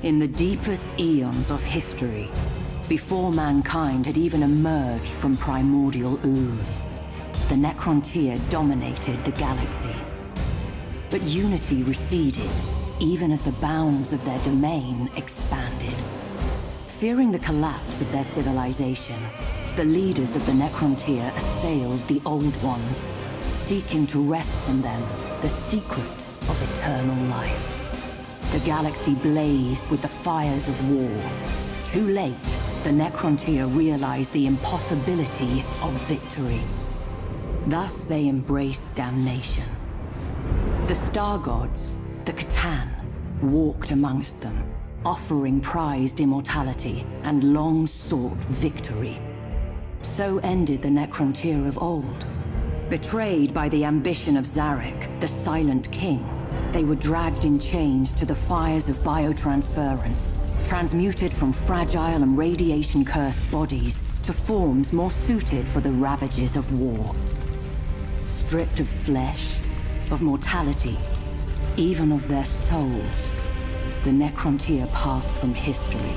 In the deepest eons of history, before mankind had even emerged from primordial ooze, the Necrontyr dominated the galaxy. But unity receded, even as the bounds of their domain expanded. Fearing the collapse of their civilization, the leaders of the Necrontyr assailed the Old Ones, seeking to wrest from them the secret of eternal life. The galaxy blazed with the fires of war. Too late, the Necrontyr realized the impossibility of victory. Thus they embraced damnation. The Star Gods, the Catan, walked amongst them, offering prized immortality and long-sought victory. So ended the Necrontyr of old. Betrayed by the ambition of Zarek, the Silent King, they were dragged in chains to the fires of biotransference, transmuted from fragile and radiation-cursed bodies to forms more suited for the ravages of war. Stripped of flesh, of mortality, even of their souls, the Necrontyr passed from history.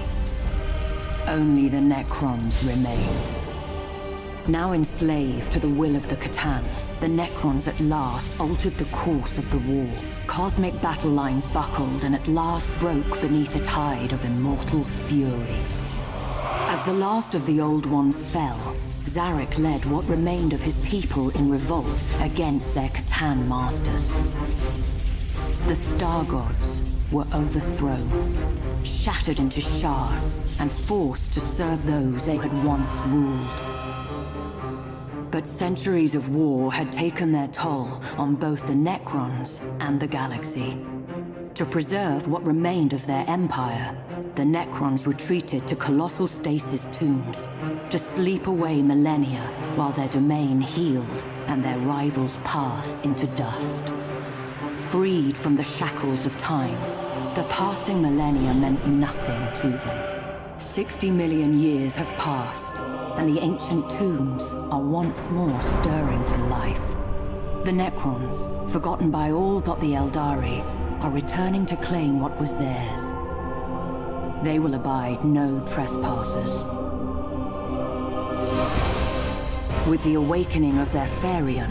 Only the Necrons remained. Now enslaved to the will of the Catan, the Necrons at last altered the course of the war. Cosmic battle lines buckled and at last broke beneath a tide of immortal fury. As the last of the Old Ones fell, Zarek led what remained of his people in revolt against their Catan masters. The Star Gods were overthrown, shattered into shards, and forced to serve those they had once ruled. But centuries of war had taken their toll on both the Necrons and the galaxy. To preserve what remained of their empire, the Necrons retreated to colossal stasis tombs, to sleep away millennia while their domain healed and their rivals passed into dust. Freed from the shackles of time, the passing millennia meant nothing to them. 60 million years have passed, and the ancient tombs are once more stirring to life. The Necrons, forgotten by all but the Eldari, are returning to claim what was theirs. They will abide no trespassers. With the awakening of their Therion,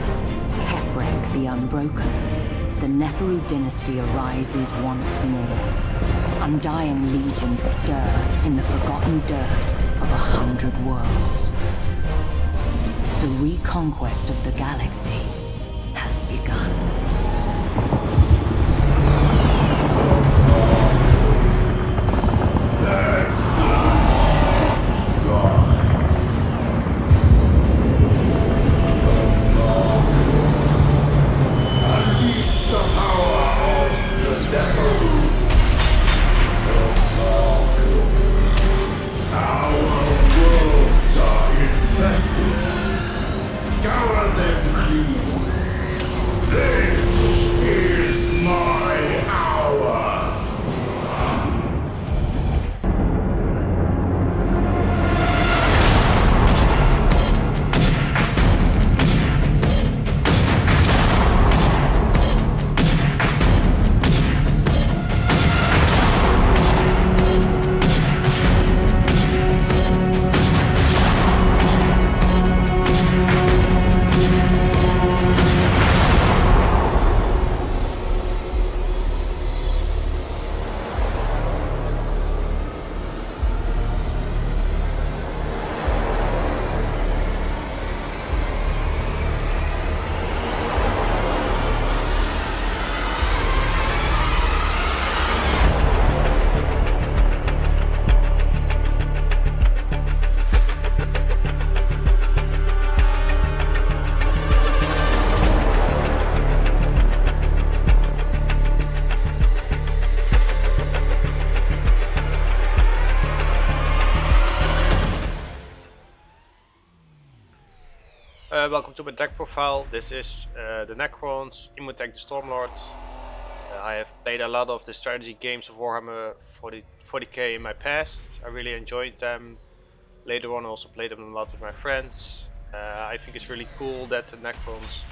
Kefrek the Unbroken, the Neferu dynasty arises once more. Undying legions stir in the forgotten dirt of 100 worlds. The reconquest of the galaxy has begun. Welcome to my deck profile. This is the Necrons, Imotekh the Stormlord. I have played a lot of the strategy games of Warhammer 40k in my past. I really enjoyed them. Later on I also played them a lot with my friends. I think it's really cool that the Necrons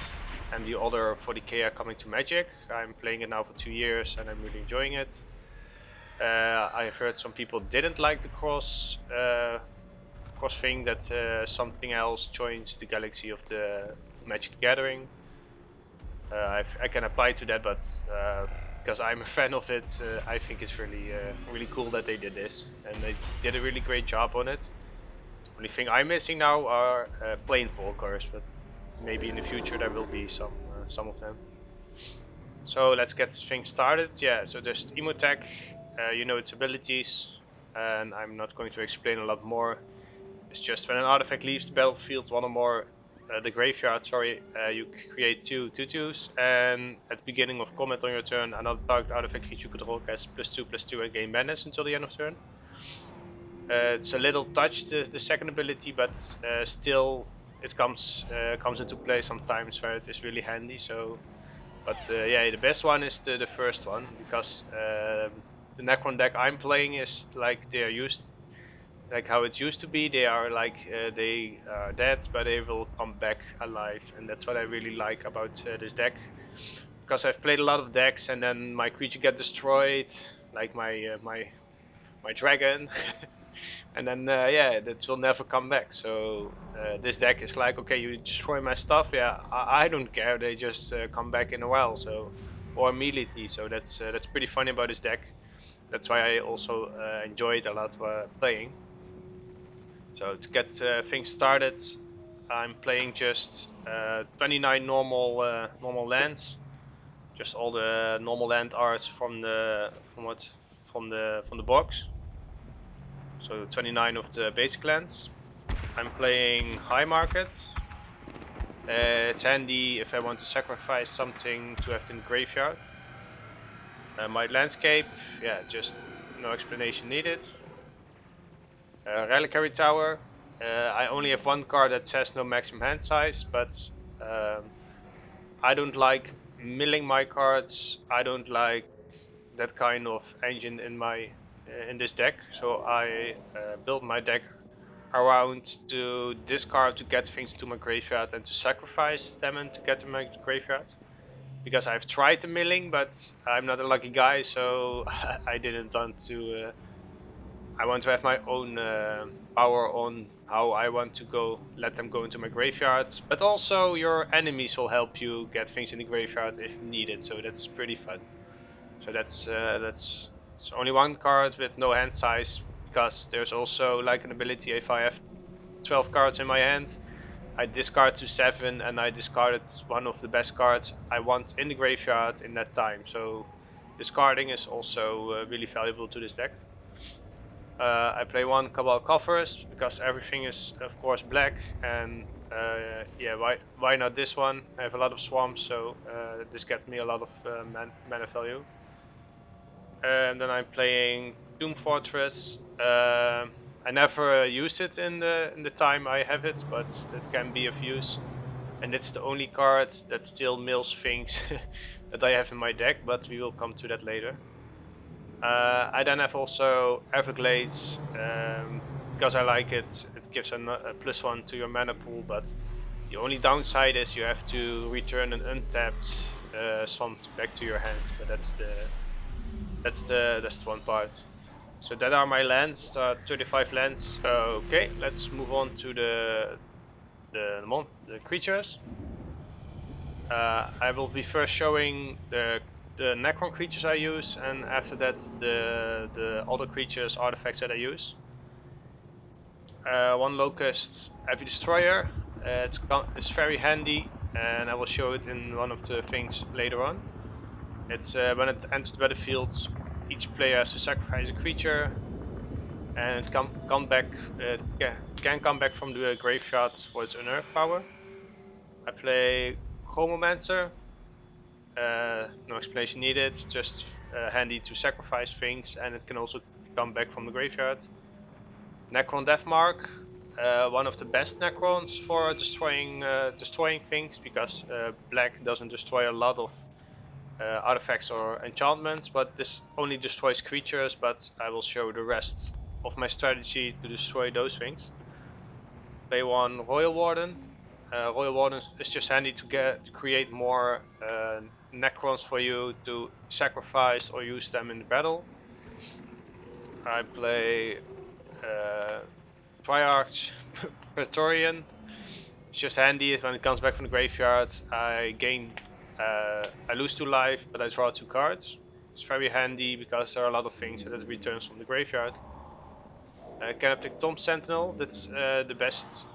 and the other 40k are coming to Magic. I'm playing it now for 2 years and I'm really enjoying it. I've heard some people didn't like the cross thing, that something else joins the galaxy of the Magic the Gathering. I can apply to that, but because I'm a fan of it, I think it's really cool that they did this, and they did a really great job on it. Only thing I'm missing now are planeswalkers, but maybe in the future there will be some of them. So let's get things started. Yeah, so there's Imotekh, you know its abilities, and I'm not going to explain a lot more. It's just when an artifact leaves the battlefield, one or more, the graveyard, sorry, you create 2/2/2s, and at the beginning of combat on your turn, another target artifact creature you control gets +2/+2 and gain menace until the end of turn. It's a little touch, the second ability, but still it comes into play sometimes where it is really handy. So, but yeah, the best one is the first one, because the Necron deck I'm playing is like they're used, like how it used to be. They are like they are dead, but they will come back alive, and that's what I really like about this deck. Because I've played a lot of decks, and then my creature get destroyed, like my dragon, and then yeah, that will never come back. So this deck is like, okay, you destroy my stuff, yeah, I don't care. They just come back in a while, so, or immediately. So that's pretty funny about this deck. That's why I also enjoy it a lot while playing. So to get things started, I'm playing just 29 normal lands, just all the normal land arts from the box. So 29 of the basic lands. I'm playing High Market. It's handy if I want to sacrifice something to have it in the graveyard. My landscape, yeah, just no explanation needed. Reliquary Tower. I only have one card that says no maximum hand size, but um, I don't like milling my cards. I don't like that kind of engine in this deck. So I built my deck around to discard to get things to my graveyard, and to sacrifice them and to get to my graveyard. Because I've tried the milling, but I'm not a lucky guy, so I didn't want to. I want to have my own power on how I want to let them go into my graveyard. But also your enemies will help you get things in the graveyard if needed, so that's pretty fun. So that's it's only one card with no hand size, because there's also like an ability, if I have 12 cards in my hand, I discard to 7, and I discarded one of the best cards I want in the graveyard in that time. So discarding is also really valuable to this deck. I play one Cabal Coffers because everything is of course black, and yeah, why not this one? I have a lot of swamps, so this gets me a lot of mana value. And then I'm playing Doom Fortress. I never use it in the time I have it, but it can be of use. And it's the only card that still mills things that I have in my deck, but we will come to that later. I then have also Everglades, because I like it. It gives a +1 to your mana pool, but the only downside is you have to return an untapped swamp back to your hand. But that's the one part. So that are my lands, 35 lands. Okay, let's move on to the creatures. I will be first showing the Necron creatures I use, and after that the other creatures, artifacts that I use. One Locust Heavy Destroyer. It's very handy, and I will show it in one of the things later on. It's when it enters the battlefield, each player has to sacrifice a creature, and it can come back from the graveyard for its unearthed power. I play Chromomancer. No explanation needed, just handy to sacrifice things, and it can also come back from the graveyard. Necron Deathmark, one of the best Necrons for destroying things, because black doesn't destroy a lot of artifacts or enchantments, but this only destroys creatures. But I will show the rest of my strategy to destroy those things. Play one Royal Warden. Royal Warden is just handy to create more Necrons for you to sacrifice or use them in the battle. I play Triarch Praetorian. It's just handy when it comes back from the graveyard. I lose 2 life, but I draw 2 cards. It's very handy because there are a lot of things that it returns from the graveyard. Canoptic Tomb Sentinel, that's the best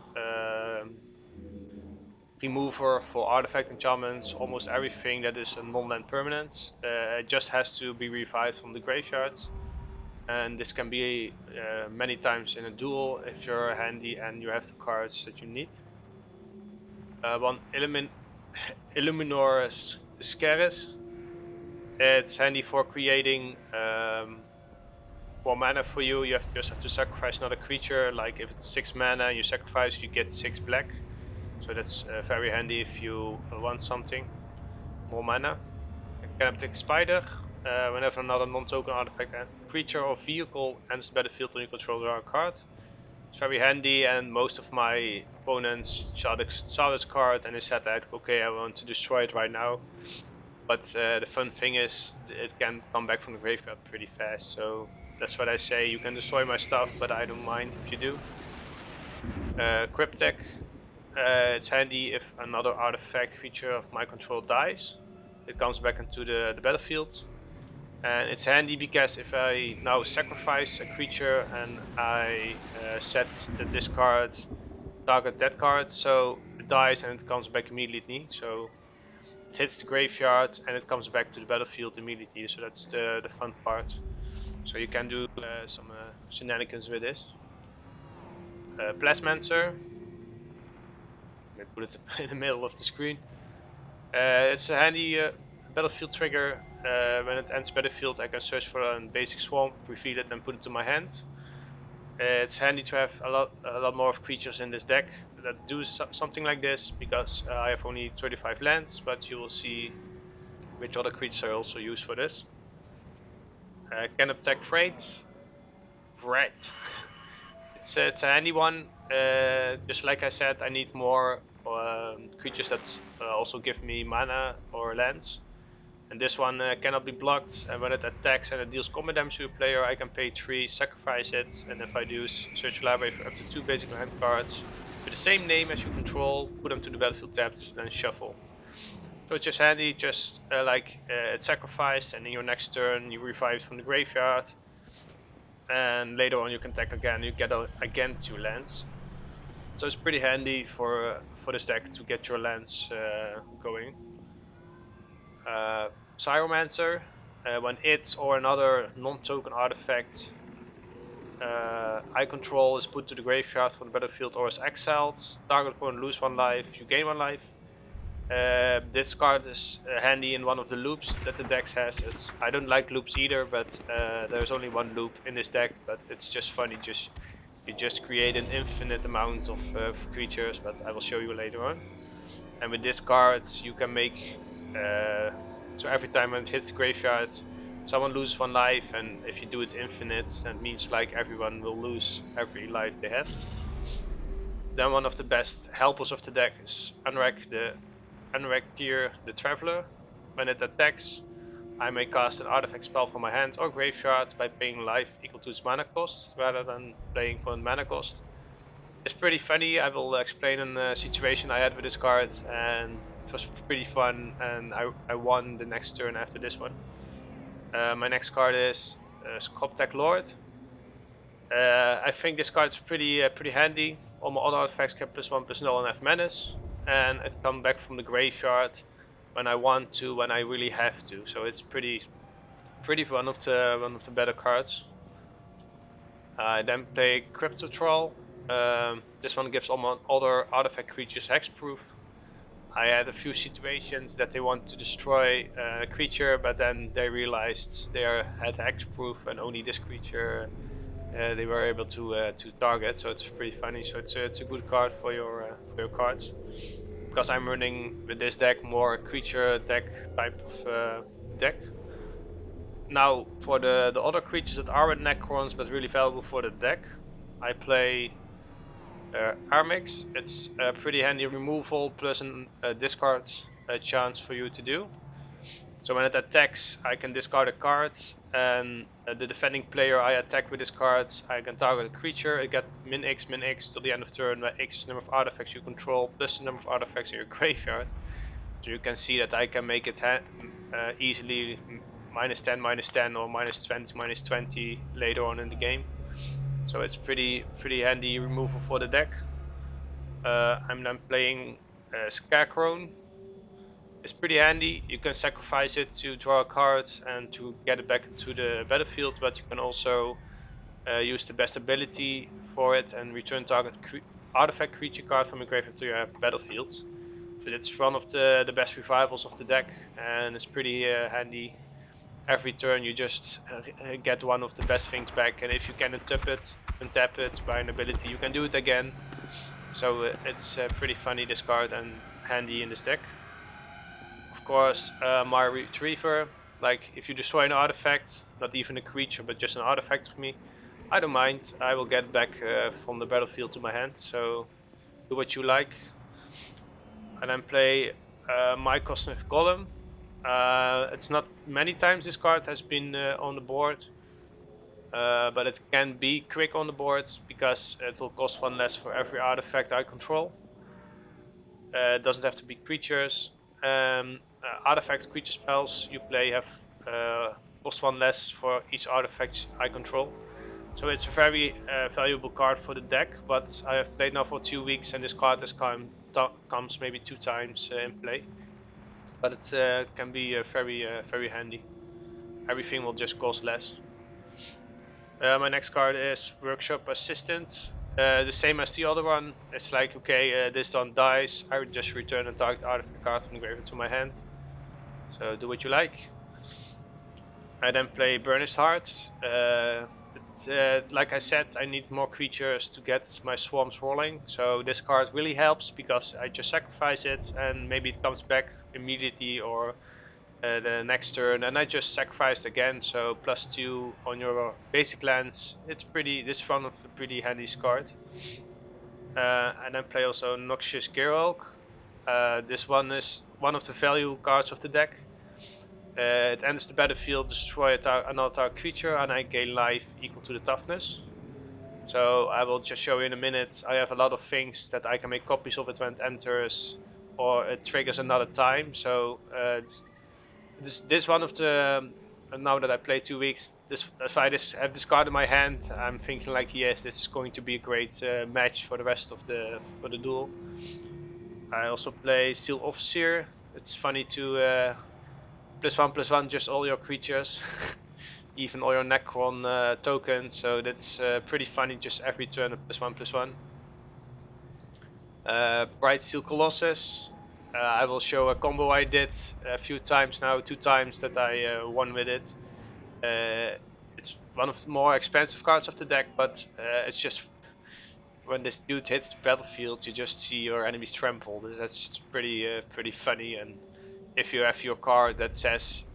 remover for artifact enchantments. Almost everything that is a non-land permanent just has to be revived from the graveyard. And this can be many times in a duel if you're handy and you have the cards that you need. One Illuminor Scaris. It's handy for creating 4 mana for you. You just have to sacrifice another creature. Like if it's 6 mana and you sacrifice, you get 6 black. So that's very handy if you want something more mana. Canoptic Spider. Whenever another non-token artifact, creature or vehicle enters the battlefield and you control draw a card. It's very handy, and most of my opponents saw this card and they said that, okay, I want to destroy it right now. But the fun thing is, it can come back from the graveyard pretty fast. So that's what I say. You can destroy my stuff, but I don't mind if you do. Cryptek. It's handy if another artifact feature of my control dies. It comes back into the battlefield. And it's handy because if I now sacrifice a creature and I set the discard target that card, so it dies and it comes back immediately. So it hits the graveyard and it comes back to the battlefield immediately. So that's the fun part. So you can do some shenanigans with this. Plasmancer. Let me put it in the middle of the screen. It's a handy battlefield trigger. When it enters battlefield, I can search for a basic swamp, reveal it, and put it to my hand. It's handy to have a lot more of creatures in this deck that do something like this, because I have only 35 lands, but you will see which other creatures I also use for this. Canoptek Freight. Right. It's a handy one. Just like I said, I need more creatures that also give me mana or lands. And this one cannot be blocked, and when it attacks and it deals combat damage to a player, I can pay 3, sacrifice it, and if I do, search your library for up to 2 basic hand cards with the same name as you control, put them to the battlefield tapped, then shuffle. So it's just handy, just it's sacrificed, and in your next turn you revive it from the graveyard, and later on you can attack again, you get again 2 lands. So it's pretty handy for this deck to get your lands going. Pyromancer, when it or another non-token artifact I control is put to the graveyard from the battlefield or is exiled, target opponent lose 1 life, you gain 1 life. This card is handy in one of the loops that the deck has. I don't like loops either, but there's only 1 loop in this deck, but it's just funny. You just create an infinite amount of creatures, but I will show you later on. And with this card, you can make so every time when it hits the graveyard, someone loses 1 life, and if you do it infinite, that means like everyone will lose every life they have. Then one of the best helpers of the deck is Unrack Gear the Traveler. When it attacks, I may cast an artifact spell from my hand or graveyard by paying life equal to its mana cost, rather than playing for a mana cost. It's pretty funny. I will explain a situation I had with this card, and it was pretty fun, and I won the next turn after this one. My next card is stormlord. I think this card is pretty handy. All my other artifacts get +1/+0 and have menace, and it comes back from the graveyard when I want to, when I really have to. So it's pretty one of the better cards. I then play Crypto Troll. This one gives all my other artifact creatures hexproof. I had a few situations that they want to destroy a creature, but then they realized they had hexproof and only this creature they were able to target. So it's pretty funny. So it's a good card for your cards, because I'm running with this deck more creature deck type of deck. Now for the other creatures that are with Necrons but really valuable for the deck, I play Armix. It's a pretty handy removal plus a discard chance for you to do. So when it attacks, I can discard a card, and the defending player I attack with this card, I can target a creature. I get min X till the end of turn, where X is the number of artifacts you control plus the number of artifacts in your graveyard. So you can see that I can make it easily -10 or -20 -20 later on in the game. So it's pretty handy removal for the deck. I'm then playing Scarecrow. It's pretty handy. You can sacrifice it to draw a card and to get it back into the battlefield, but you can also use the best ability for it and return target artifact creature card from your graveyard to your battlefield. So it's one of the best revivals of the deck, and it's pretty handy. Every turn you just get one of the best things back, and if you can untap it by an ability, you can do it again. So it's pretty funny, this card, and handy in this deck. Of course, my retriever, like if you destroy an artifact, not even a creature but just an artifact of me, I don't mind. I will get it back from the battlefield to my hand, so do what you like. And then play my Cosmic Golem. It's not many times this card has been on the board, but it can be quick on the board because it will cost 1 less for every artifact I control. It doesn't have to be creatures. Artifact creature spells you play have cost 1 less for each artifact I control. So it's a very valuable card for the deck, but I have played now for 2 weeks and this card has comes maybe 2 times in play. But it can be very handy. Everything will just cost less. My next card is Workshop Assistant. The same as the other one. It's like, okay, this one dies, I would just return a target artifact card from the graveyard to my hand. So do what you like. I then play Burnished Heart. Like I said, I need more creatures to get my swarms rolling. So this card really helps because I just sacrifice it and maybe it comes back immediately or the next turn, and I just sacrificed again. So +2 on your basic lands. This one of the pretty handy card. And then play also Noxious Gearhulk. This one is one of the value cards of the deck. It enters the battlefield, destroy another creature, and I gain life equal to the toughness. So I will just show you in a minute. I have a lot of things that I can make copies of it when it enters, or it triggers another time. So this one of the now that I played 2 weeks, if I have this card in my hand, I'm thinking like, yes, this is going to be a great match for the rest of the duel. I also play Steel Officer. It's funny to +1/+1 just all your creatures, even all your Necron tokens. So that's pretty funny. Just every turn a +1/+1. Bright Steel Colossus. I will show a combo I did a few times now, 2 times that I won with it. It's one of the more expensive cards of the deck, but it's just when this dude hits the battlefield, you just see your enemies trample. That's just pretty funny. And if you have your card that says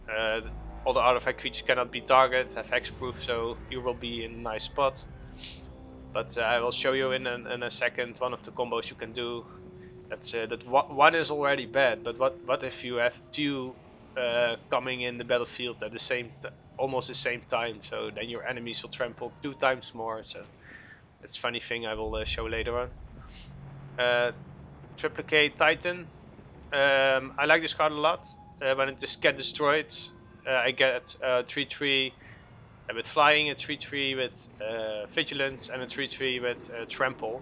all the artifact creatures cannot be targeted, have hexproof, so you will be in a nice spot. But I will show you in a second one of the combos you can do. That one is already bad, but what if you have 2 coming in the battlefield at the almost the same time? So then your enemies will trample 2 times more. So that's a funny thing I will show later on. Triplicate Titan. I like this card a lot. When it just gets destroyed, I get 3/3 with flying, a 3/3 with vigilance, and a 3/3 with trample.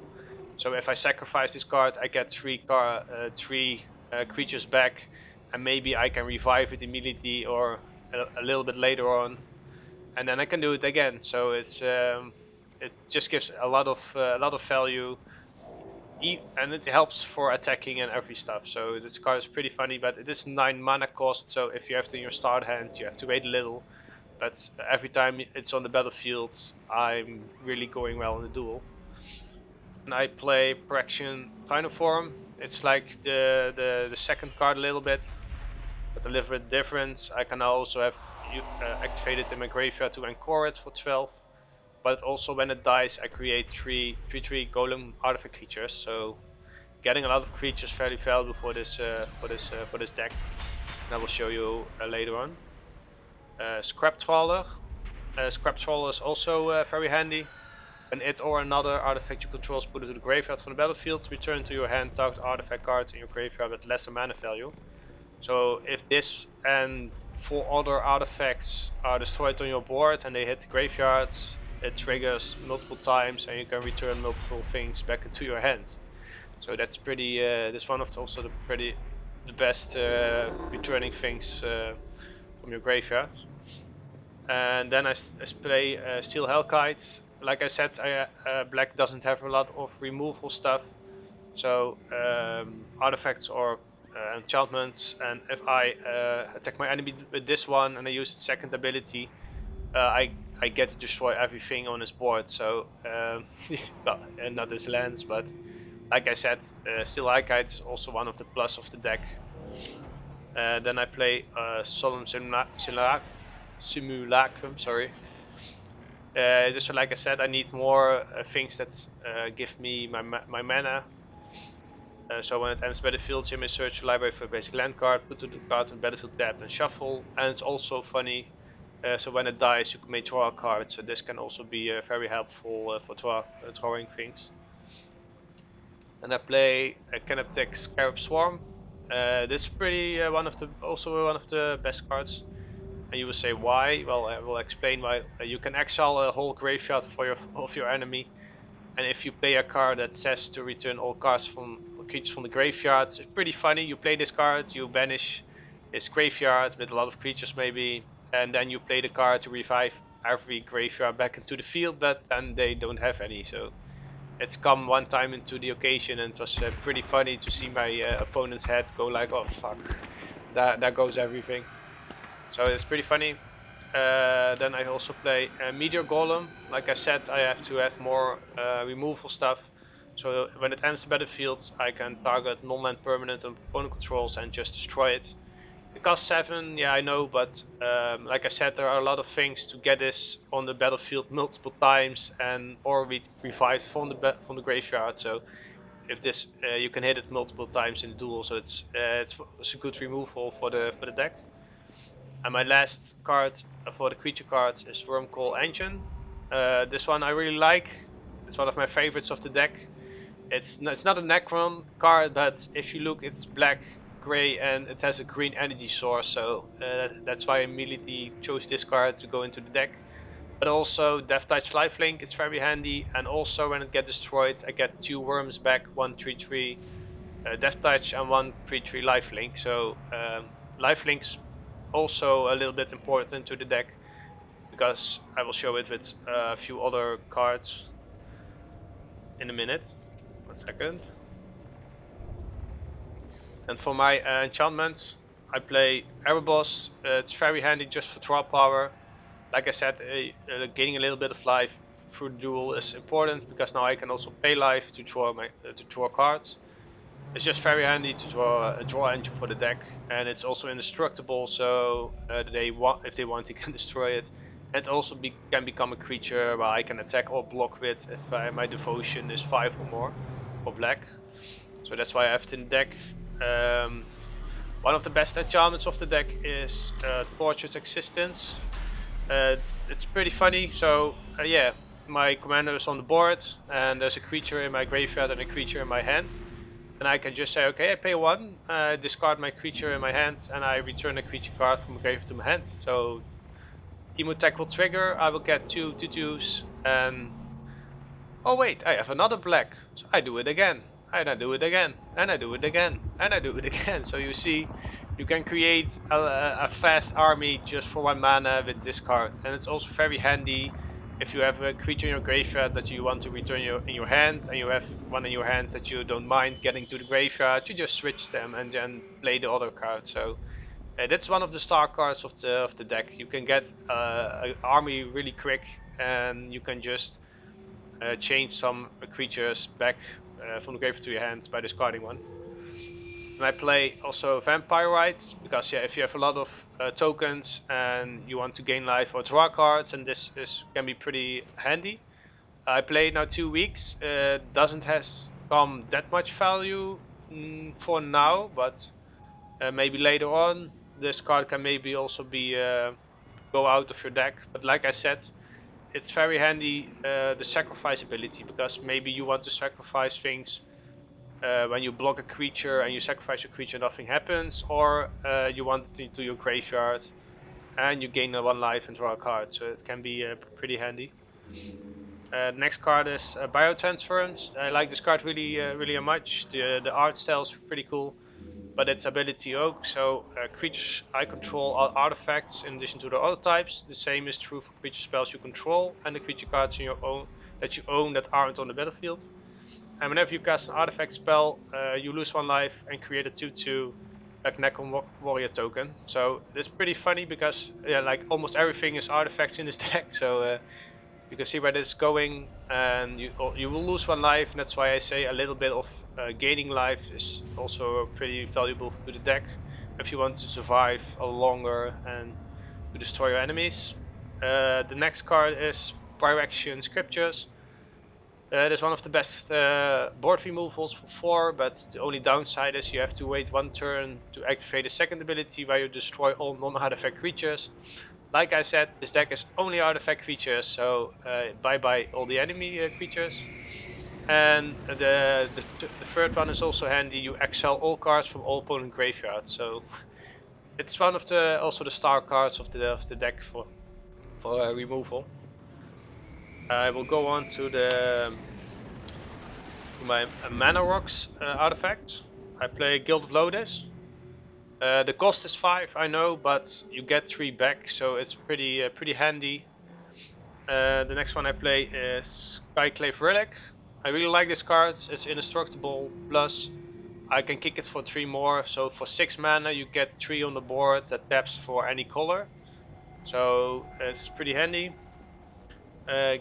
So if I sacrifice this card, I get 3 creatures back, and maybe I can revive it immediately or a little bit later on, and then I can do it again. So it just gives a lot of value, and it helps for attacking and every stuff. So this card is pretty funny, but it is 9 mana cost. So if you have it in your start hand, you have to wait a little. But every time it's on the battlefield, I'm really going well in the duel. And I play Praxian Final Form. It's like the second card a little bit, but a little bit different. I can now also have activated in my graveyard to encore it for 12. But also when it dies, I create 3/3 golem artifact creatures. So getting a lot of creatures very valuable for this deck. I will show you later on. Scrap Trawler. Scrap Trawler is also very handy. When it or another artifact you control is put into the graveyard from the battlefield, return to your hand target artifact cards in your graveyard with lesser mana value. So if this and 4 other artifacts are destroyed on your board and they hit the graveyards, it triggers multiple times and you can return multiple things back into your hand. So that's pretty. That's one of also the best returning things from your graveyard. And then I play Steel Hellkite. Like I said, black doesn't have a lot of removal stuff, so artifacts or enchantments. And if I attack my enemy with this one and I use its second ability, I get to destroy everything on his board. So well, and not his lands, but like I said, Steel Hellkite is also one of the plus of the deck. Then I play Solemn Simulacrum, sorry. Just like I said, I need more things that give me my mana. So when it enters battlefield, you may search your library for a basic land card, put the card on the battlefield tab and shuffle. And it's also funny, so when it dies, you may draw a card. So this can also be very helpful for drawing things. And I play a Imotekh Scarab Swarm. This is pretty also one of the best cards. And you will say why? Well, I will explain why. You can exile a whole graveyard of your enemy, and if you play a card that says to return all cards from creatures from the graveyard, it's pretty funny. You play this card, you banish his graveyard with a lot of creatures maybe, and then you play the card to revive every graveyard back into the field, but then they don't have any. So it's come one time into the occasion, and it was pretty funny to see my opponent's head go like, oh fuck, there goes everything. So it's pretty funny. Then I also play Meteor Golem. Like I said, I have to have more removal stuff. So when it enters the battlefield, I can target non-land permanent opponent controls and just destroy it. It costs 7, yeah I know, but like I said, there are a lot of things to get this on the battlefield multiple times and or revived from the graveyard. So if this you can hit it multiple times in the duel, so it's a good removal for the deck. And my last card for the creature cards is Wormcall Engine. This one I really like. It's one of my favorites of the deck. It's not a Necron card, but if you look, it's black, gray, and it has a green energy source. So that's why I immediately chose this card to go into the deck. But also Death Touch Lifelink is very handy, and also when it gets destroyed, I get 2 worms back, 1 3/3 Death Touch and 1 3/3 Lifelink. So Lifelink's also a little bit important to the deck, because I will show it with a few other cards in a minute. 1 second. And for my enchantments, I play Erebos. It's very handy just for draw power. Like I said, gaining a little bit of life through the duel is important, because now I can also pay life to draw cards. It's just very handy to draw a draw engine for the deck, and it's also indestructible, so if they want, they can destroy it. And also can become a creature where I can attack or block with if my devotion is 5 or more for black. So that's why I have it in the deck. One of the best enchantments of the deck is Tortured Existence. It's pretty funny. So yeah, my commander is on the board, and there's a creature in my graveyard and a creature in my hand. And I can just say, okay, I pay 1, discard my creature in my hand, and I return a creature card from the graveyard to my hand. So Imotekh will trigger, I will get 2 2/2s, and oh wait, I have another black. So I do it again, and I do it again, and I do it again, and I do it again. So you see, you can create a fast army just for 1 mana with this card. And it's also very handy if you have a creature in your graveyard that you want to return in your hand, and you have one in your hand that you don't mind getting to the graveyard, you just switch them and then play the other card. So that's one of the star cards of the deck. You can get an army really quick, and you can just change some creatures back from the graveyard to your hand by discarding one. And I play also Vampire Rites, because yeah, if you have a lot of tokens and you want to gain life or draw cards, and this can be pretty handy. I played now 2 weeks. Doesn't has that much value for now, but maybe later on this card can maybe also be go out of your deck. But like I said, it's very handy, the sacrifice ability, because maybe you want to sacrifice things when you block a creature and you sacrifice your creature, nothing happens, or you want it into your graveyard and you gain 1 life and draw a card. So it can be pretty handy. Next card is Biotransference. I like this card really much. The art style is pretty cool, but its ability oak. So creatures I control are artifacts in addition to the other types. The same is true for creature spells you control and the creature cards in your own that you own that aren't on the battlefield. And whenever you cast an artifact spell, you lose 1 life and create a 2/2 like Necron warrior token. So it's pretty funny because yeah, like almost everything is artifacts in this deck. So you can see where this is going, and you will lose 1 life, and that's why I say a little bit of gaining life is also pretty valuable to the deck if you want to survive a longer and to destroy your enemies. The next card is Pyrexian Scriptures. It is one of the best board removals for 4, but the only downside is you have to wait 1 turn to activate a second ability where you destroy all non-artifact creatures. Like I said, this deck is only artifact creatures, so bye-bye all the enemy creatures. And the third one is also handy. You exile all cards from all opponent graveyards, so it's one of the also the star cards of the deck for removal. I will go on to my Mana Rocks artifact. I play Gilded Lotus. The cost is 5, I know, but you get 3 back, so it's pretty handy. The next one I play is Skyclave Relic. I really like this card. It's indestructible. Plus, I can kick it for 3 more. So for 6 mana, you get 3 on the board that taps for any color. So it's pretty handy.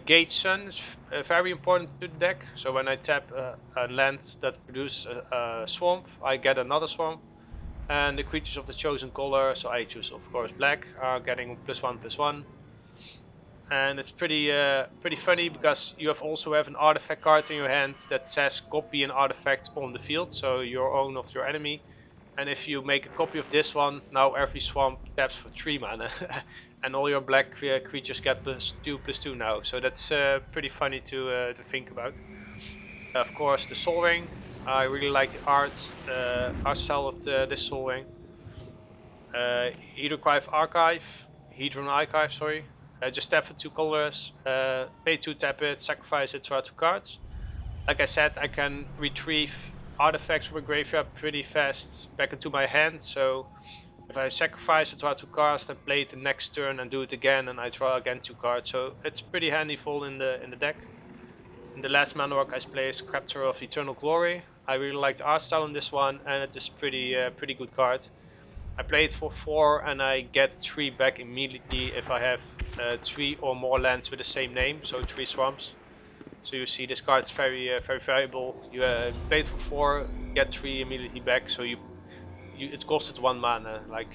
Gate Sun is very important to the deck. So when I tap a land that produces a swamp, I get another swamp. And the creatures of the chosen color, so I choose of course black, are getting +1/+1. And it's pretty funny because you also have an artifact card in your hand that says copy an artifact on the field, so your own of your enemy. And if you make a copy of this one, now every swamp taps for 3 mana. And all your black creatures get +2/+2 now. So that's pretty funny to think about. Of course, the Sol Ring. I really like the art style of this Sol Ring. Hedron Archive, sorry. Just tap for 2 colors, pay 2, tap it, sacrifice it, draw 2 cards. Like I said, I can retrieve artifacts from a graveyard pretty fast back into my hand, so if I sacrifice it, draw 2 cards, then play it the next turn and do it again, and I draw again 2 cards, so it's pretty handy full in the deck. In the last mana rock I play is Scepter of Eternal Glory. I really like the art style in this one, and it is pretty good card. I play it for 4 and I get 3 back immediately if I have 3 or more lands with the same name, so 3 swamps. So you see this card is very valuable. You play it for 4, get 3 immediately back, so it costed 1 mana, like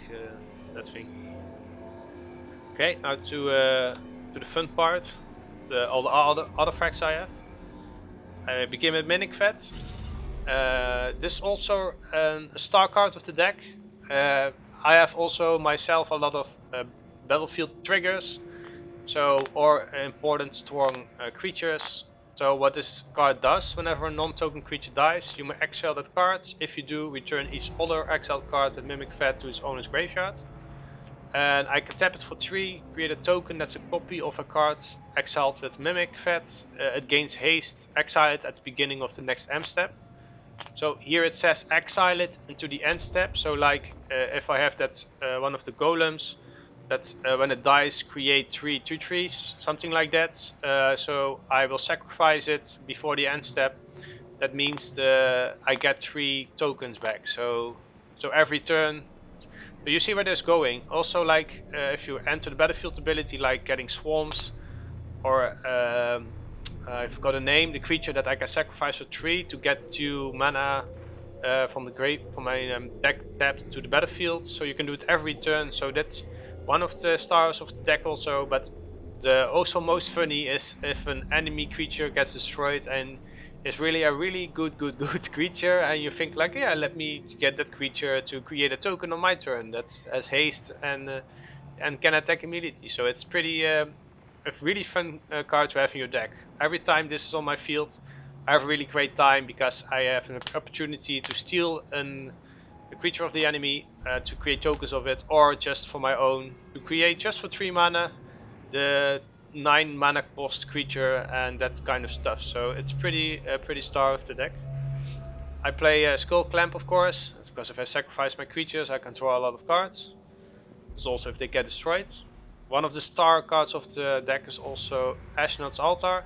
that thing. Okay, now to the fun part, all the other artifacts I have. I begin with Imotekh. This is also a star card of the deck. I have also myself a lot of battlefield triggers, or important strong creatures. So what this card does, whenever a non-token creature dies, you may exile that card. If you do, return each other exiled card with Imotekh to its owner's graveyard. And I can tap it for 3, create a token that's a copy of a card exiled with Imotekh. It gains haste, exile it at the beginning of the next end step. So here it says exile it into the end step. So like if I have that one of the golems, that when it dies create 3 2/3s, something like that. So I will sacrifice it before the end step. That means I get 3 tokens back. So every turn. So you see where this is going. Also, like if you enter the battlefield ability, like getting swarms, or I forgot a name, the creature that I can sacrifice for 3 to get 2 mana from my deck tapped to the battlefield. So you can do it every turn. So that's one of the stars of the deck also. But the also most funny is if an enemy creature gets destroyed and is really a really good creature, and you think like, yeah, let me get that creature to create a token on my turn that's as haste and can attack immediately. So it's pretty a really fun card to have in your deck. Every time this is on my field, I have a really great time because I have an opportunity to steal a creature of the enemy to create tokens of it, or just for my own to create just for 3 mana the 9 mana cost creature and that kind of stuff. So it's pretty star of the deck. I play Skull Clamp, of course, because if I sacrifice my creatures, I can draw a lot of cards. It's also if they get destroyed. One of the star cards of the deck is also Ashnod's Altar.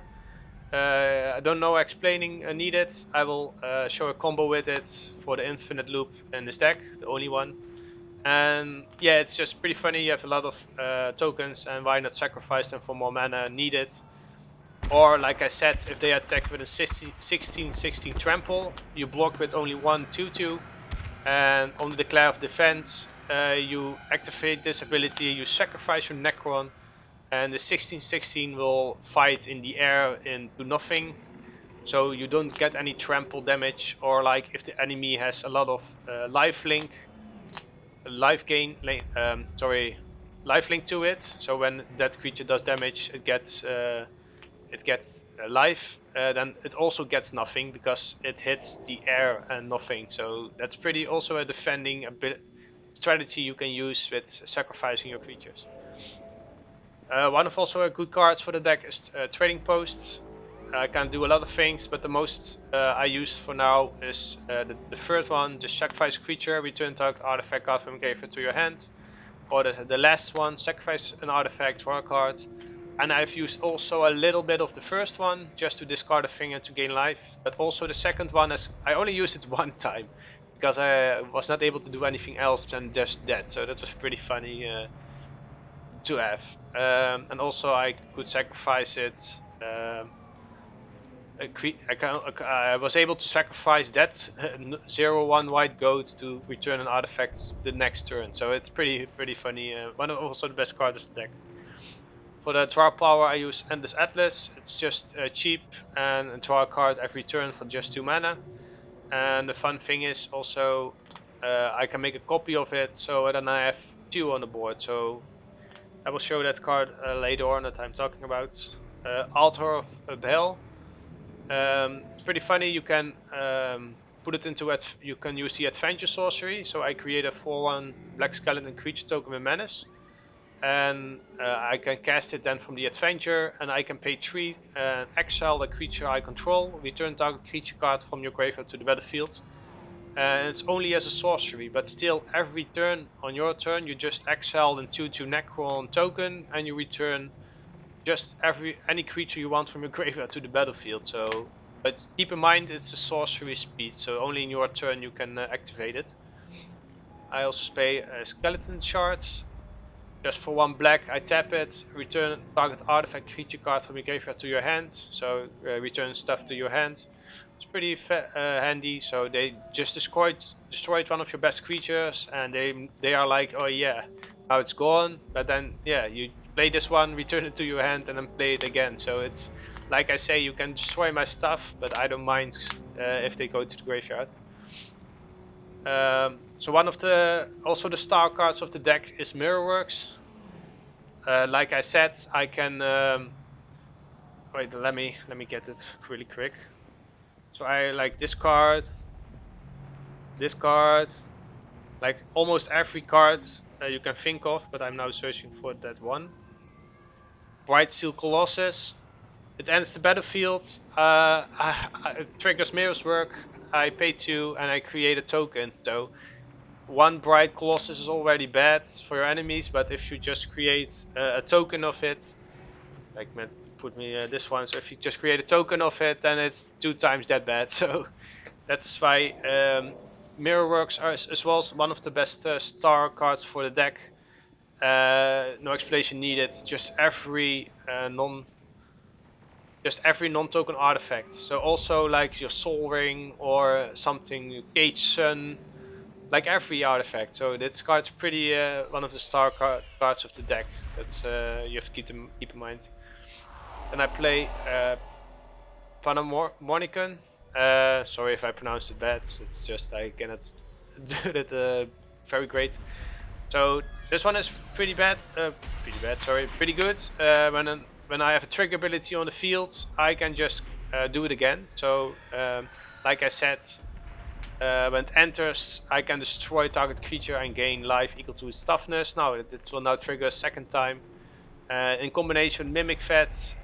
I don't know explaining needed. I will show a combo with it for the infinite loop in this deck, the only one. And yeah, it's just pretty funny. You have a lot of tokens, and why not sacrifice them for more mana needed? Or like I said, if they attack with a 16/16 trample, you block with only 1/2/2, and on the declare of defense, you activate this ability. You sacrifice your Necron, and the 16/16 will fight in the air into nothing. So you don't get any trample damage, or like if the enemy has a lot of lifelink lifelink to it. So when that creature does damage, it gets life. Then it also gets nothing because it hits the air and nothing. So that's pretty also a defending a bit strategy you can use with sacrificing your creatures. One of also a good cards for the deck is Trading Posts. I can do a lot of things, but the most I use for now is the third one, just sacrifice creature, return target artifact card from graveyard to your hand. Or the last one, sacrifice an artifact, draw a card. And I've used also a little bit of the first one, just to discard a thing and to gain life. But also the second one, as I only used it one time, because I was not able to do anything else than just that. So that was pretty funny to have. And also I could sacrifice it. I was able to sacrifice that 0/1 white goat to return an artifact the next turn. So it's pretty funny. One of also the best cards of the deck. For the draw power, I use Endless Atlas. It's just cheap and draw a card every turn for just 2 mana. And the fun thing is also I can make a copy of it, so then I have 2 on the board. So I will show that card later on that I'm talking about. Altar of Baal. It's pretty funny. You can put it into you can use the adventure sorcery. So I create a 4/1 black skeleton creature token with menace, and I can cast it then from the adventure, and I can pay 3 exile the creature I control. Return target creature card from your graveyard to the battlefield. And it's only as a sorcery, but still every turn on your turn you just exile the 2/2 Necron token, and you return just any creature you want from your graveyard to the battlefield. So, but keep in mind it's a sorcery speed, so only in your turn you can activate it. I also pay a skeleton shard. Just for 1 black, I tap it, return target artifact creature card from your graveyard to your hand. So return stuff to your hand. It's pretty handy. So they just destroyed one of your best creatures, and they are like, oh yeah, now it's gone. But then yeah, you play this one, return it to your hand, and then play it again. So it's like I say, you can destroy my stuff, but I don't mind if they go to the graveyard. So one of the star cards of the deck is Mirrorworks. Like I said, I can wait. Let me get it really quick. So I like this card, like almost every card you can think of, but I'm now searching for that one. Bright Steel Colossus. It ends the battlefield. It triggers Mirror's Work. I pay 2 and I create a token. So 1 Bright Colossus is already bad for your enemies, but if you just create a token of it, like put me this one. So if you just create a token of it, then it's 2 times that bad. So that's why Mirrorworks are as well one of the best star cards for the deck. No explanation needed. Just every non-token artifact. So also like your Soul Ring or something, Cage Sun, like every artifact. So this card's pretty one of the star cards of the deck. That's you have to keep in mind. Then I play Panamornicon. Sorry if I pronounced it bad. It's just I cannot do it very great. So this one is pretty bad. Sorry, pretty good. When I have a trigger ability on the field, I can just do it again. So like I said, when it enters, I can destroy target creature and gain life equal to its toughness. Now it will now trigger a second time. In combination with Mimic Vet,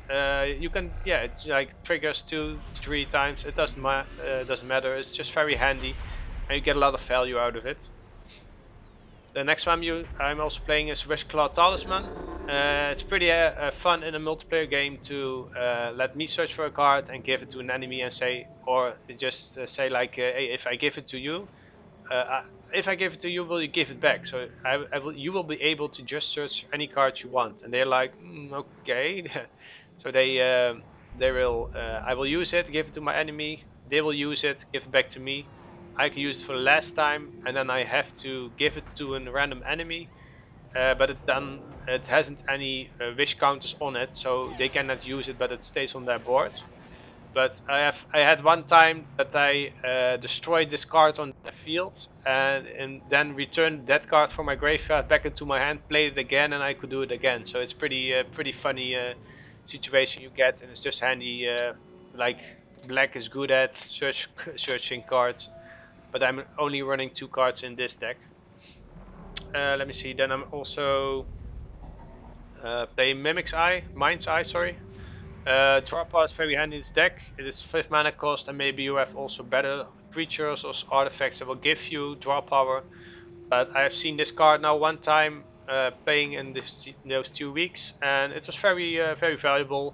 you can, yeah, it like triggers 2-3 times. It doesn't matter. It's just very handy, and you get a lot of value out of it. The next one I'm also playing is Wish Claw Talisman. It's pretty fun in a multiplayer game to let me search for a card and give it to an enemy and say, or just say like, hey, if I give it to you, uh, if I give it to you, will you give it back? So you will be able to just search any card you want, and they're like, okay. So they will, I will use it, give it to my enemy. They will use it, give it back to me. I can use it for the last time, and then I have to give it to a random enemy. But it hasn't any wish counters on it, so they cannot use it, but it stays on their board. But I had one time that I destroyed this card on the field and then returned that card from my graveyard back into my hand, played it again, and I could do it again. So it's pretty funny situation you get, and it's just handy. Like black is good at searching cards, but I'm only running 2 cards in this deck. Let me see. Then I'm also playing Mind's Eye. Sorry. Draw power is very handy in this deck. It is 5 mana cost, and maybe you have also better creatures or artifacts that will give you draw power. But I have seen this card now one time playing in those 2 weeks, and it was very valuable.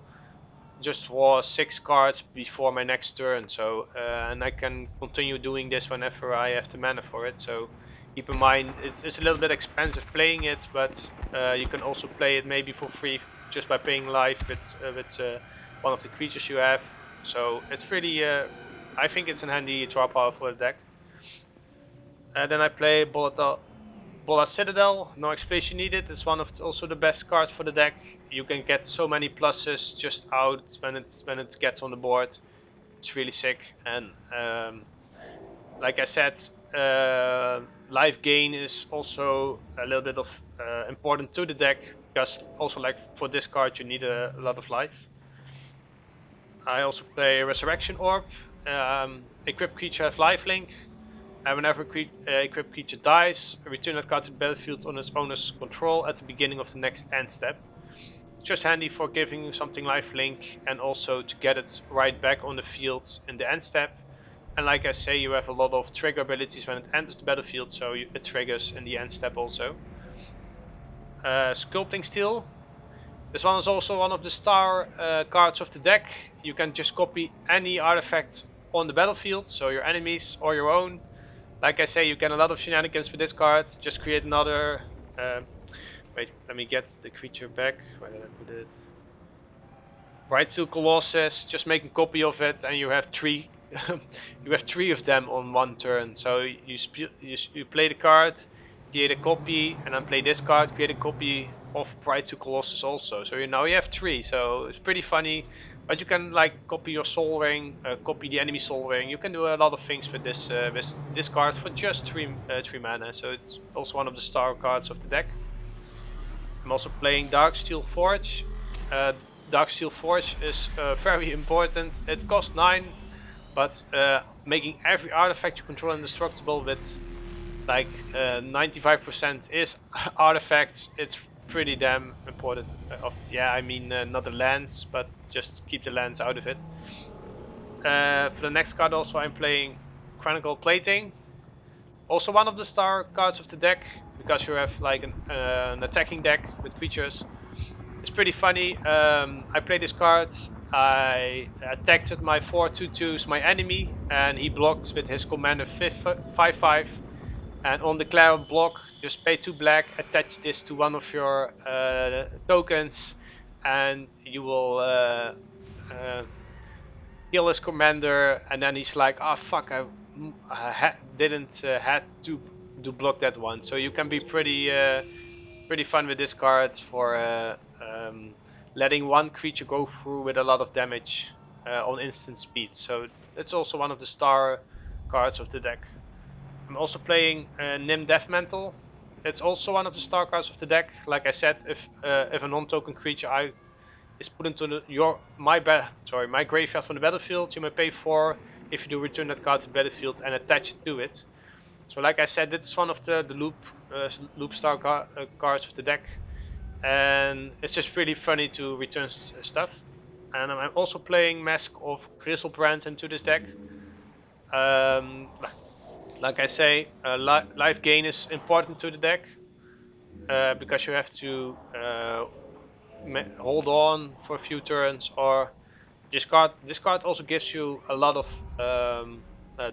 Just was 6 cards before my next turn, so and I can continue doing this whenever I have the mana for it. So keep in mind it's a little bit expensive playing it, but you can also play it maybe for free just by paying life with one of the creatures you have. So it's really I think it's a handy draw power for the deck. Then I play Bola Citadel, no explanation needed. It's one of also the best cards for the deck. You can get so many pluses just out when it gets on the board. It's really sick. And like I said, life gain is also a little bit of important to the deck, because also like for this card you need a lot of life. I also play Resurrection Orb. Equipped creature have lifelink. And whenever equipped creature dies, return that card to the battlefield on its owner's control at the beginning of the next end step. It's just handy for giving you something lifelink, and also to get it right back on the field in the end step. And like I say, you have a lot of trigger abilities when it enters the battlefield, so it triggers in the end step also. Sculpting Steel. This one is also one of the star cards of the deck. You can just copy any artifact on the battlefield, so your enemies or your own. Like I say, you get a lot of shenanigans with this card. Just create another... wait, let me get the creature back. Where did I put it? Brightsteel Colossus. Just make a copy of it, and you have 3. You have 3 of them on one turn. So you play the card, create a copy, and then play this card, create a copy of Brightsteel Colossus also. So now you have 3. So it's pretty funny. But you can like copy your Soul Ring, copy the enemy Soul Ring. You can do a lot of things with this card for just 3 mana. So it's also one of the star cards of the deck. I'm also playing Darksteel Forge. Darksteel Forge is very important. It costs 9, but making every artifact you control indestructible with like 95% is artifacts. It's pretty damn important. Yeah, I mean not the lands, but just keep the lands out of it. For the next card also I'm playing Chronicle Plating. Also one of the star cards of the deck, because you have like an attacking deck with creatures. It's pretty funny. I played this card. I attacked with my 4/2/2s my enemy, and he blocked with his commander 5/5. And on declare block, just pay 2 black, attach this to one of your tokens, and you will kill his commander. And then he's like, oh fuck, I didn't had to block that one. So you can be pretty fun with this card for letting one creature go through with a lot of damage. on instant speed. So it's also one of the star cards of the deck. I'm also playing Nim Deathmantle. It's also one of the star cards of the deck. Like I said, if a non-token creature is put into my graveyard from the battlefield, you may pay 4. If you do, return that card to the battlefield and attach it to it. So like I said, it's one of the loop star cards of the deck, and it's just really funny to return stuff. And I'm also playing Mask of Griselbrand into this deck. Like I say, life gain is important to the deck because you have to hold on for a few turns or discard. This card also gives you a lot of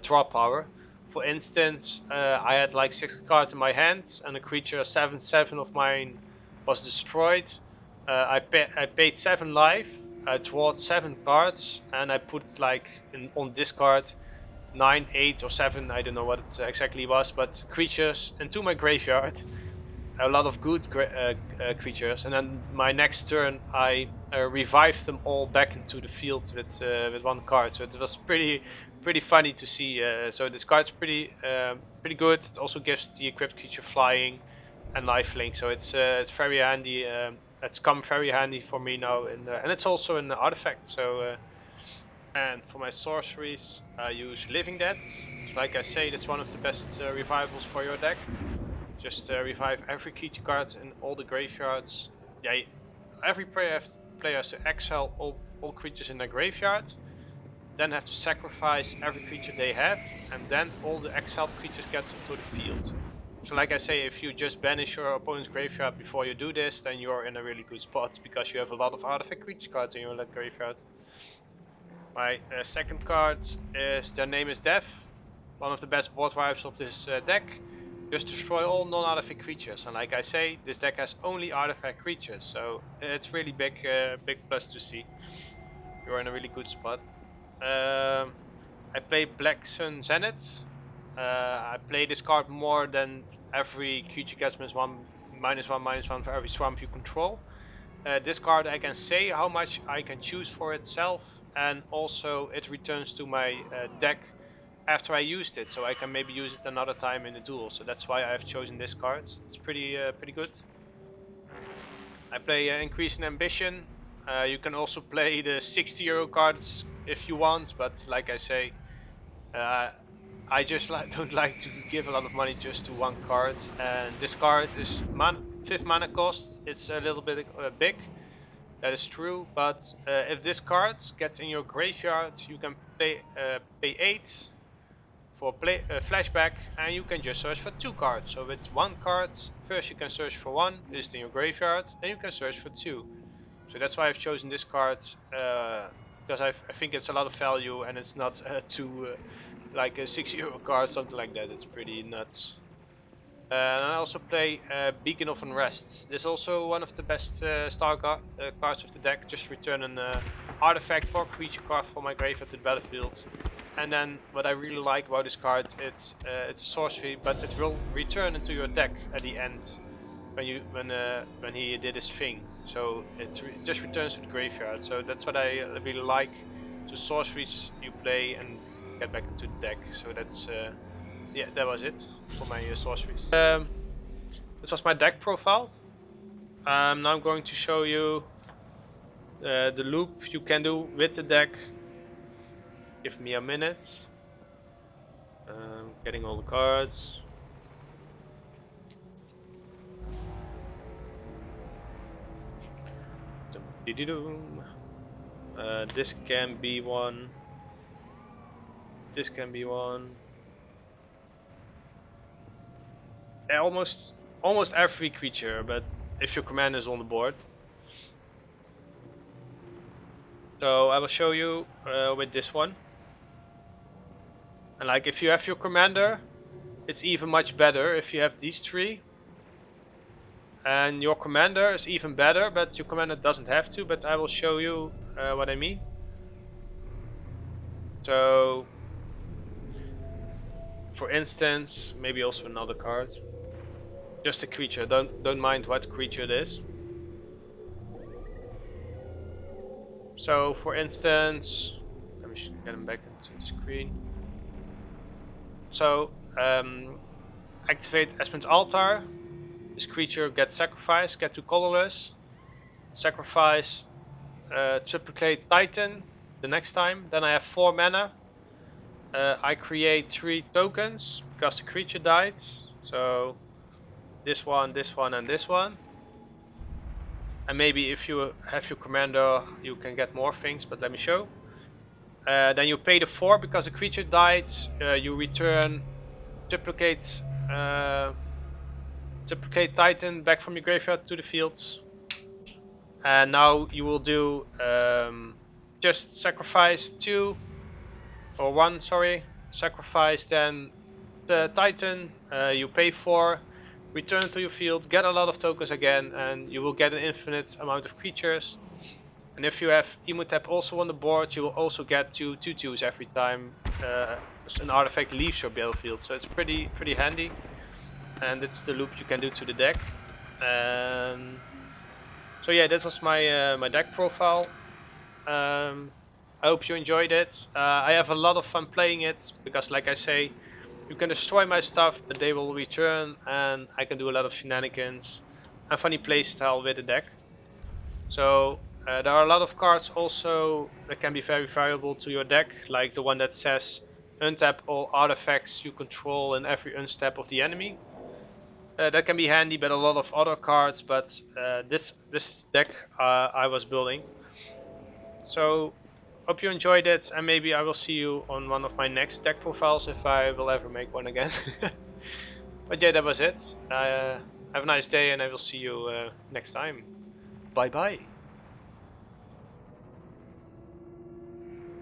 draw power. For instance, I had like 6 cards in my hands, and a creature 7/7 of mine was destroyed. I paid 7 life. I drawed 7 cards, and I put like on discard 9, 8, or 7. I don't know what it exactly was, but creatures into my graveyard. A lot of good creatures, and then my next turn I revived them all back into the field with 1 card. So it was pretty funny to see. So this card's pretty good. It also gives the equipped creature flying and lifelink, so it's very handy. It's come very handy for me now, and it's also an artifact. So and for my sorceries, I use Living Dead. Like I say, that's one of the best revivals for your deck. Just revive every creature card in all the graveyards. Yeah, every player has to exile all creatures in their graveyard, then have to sacrifice every creature they have, and then all the exiled creatures get to the field. So like I say, if you just banish your opponent's graveyard before you do this, then you're in a really good spot because you have a lot of artifact creature cards in your graveyard. My second card is Their Name is Death, one of the best board wipes of this deck. Just destroy all non-artifact creatures, and like I say, this deck has only artifact creatures, so it's really big plus to see. You're in a really good spot. I play Black Sun Zenith. I play this card more than every creature gets -1/-1/-1 for every swamp you control. This card I can say how much I can choose for itself, and also it returns to my deck after I used it, so I can maybe use it another time in the duel. So that's why I've chosen this card. It's pretty good. I play Increasing Ambition. You can also play the 60 € cards if you want, but like I say, I just don't like to give a lot of money just to 1 card. And this card is 5th mana cost. It's a little bit big. That is true, but if this card gets in your graveyard, you can pay 8 for flashback, and you can just search for 2 cards. So with 1 card, first you can search for 1, is in your graveyard, and you can search for 2. So that's why I've chosen this card, because I think it's a lot of value, and it's not like a 60 € card, something like that. It's pretty nuts. And I also play Beacon of Unrest. This is also one of the best star cards of the deck. Just return an artifact or creature card from my graveyard to the battlefield. And then what I really like about this card, it's a sorcery, but it will return into your deck at the end when he did his thing. So it just returns to the graveyard. So that's what I really like. So sorceries you play and get back into the deck. So that's yeah, that was it for my sorceries. This was my deck profile. Now I'm going to show you the loop you can do with the deck. Give me a minute. Getting all the cards. This can be one. This can be one. Almost every creature, but if your commander is on the board. So I will show you with this one. And like if you have your commander, it's even much better if you have these 3. And your commander is even better, but your commander doesn't have to, but I will show you what I mean. So for instance, maybe also another card. Just a creature, don't mind what creature it is. So for instance, Let me get him back into the screen. So, activate Espen's altar. This creature gets sacrificed, get to colorless. Sacrifice triplicate Titan the next time. Then I have 4 mana. I create 3 tokens because the creature died. So this one, and this one. And maybe if you have your commander, you can get more things, but let me show. Then you pay the 4 because the creature died. You return triplicate Titan back from your graveyard to the fields. And now you will do just sacrifice 2 or 1, sorry. Sacrifice then the Titan, you pay 4, return to your field, get a lot of tokens again, and you will get an infinite amount of creatures. And if you have Imotekh also on the board, you will also get 2 2/2s every time an artifact leaves your battlefield. So it's pretty handy, and it's the loop you can do to the deck. So yeah, that was my my deck profile. I hope you enjoyed it. I have a lot of fun playing it because, like I say, you can destroy my stuff, but they will return, and I can do a lot of shenanigans and funny playstyle with the deck. So there are a lot of cards also that can be very valuable to your deck, like the one that says untap all artifacts you control in every unstep of the enemy. That can be handy, but a lot of other cards. But this deck I was building. So hope you enjoyed it, and maybe I will see you on one of my next deck profiles if I will ever make one again. But yeah, that was it. Have a nice day, and I will see you next time. Bye bye.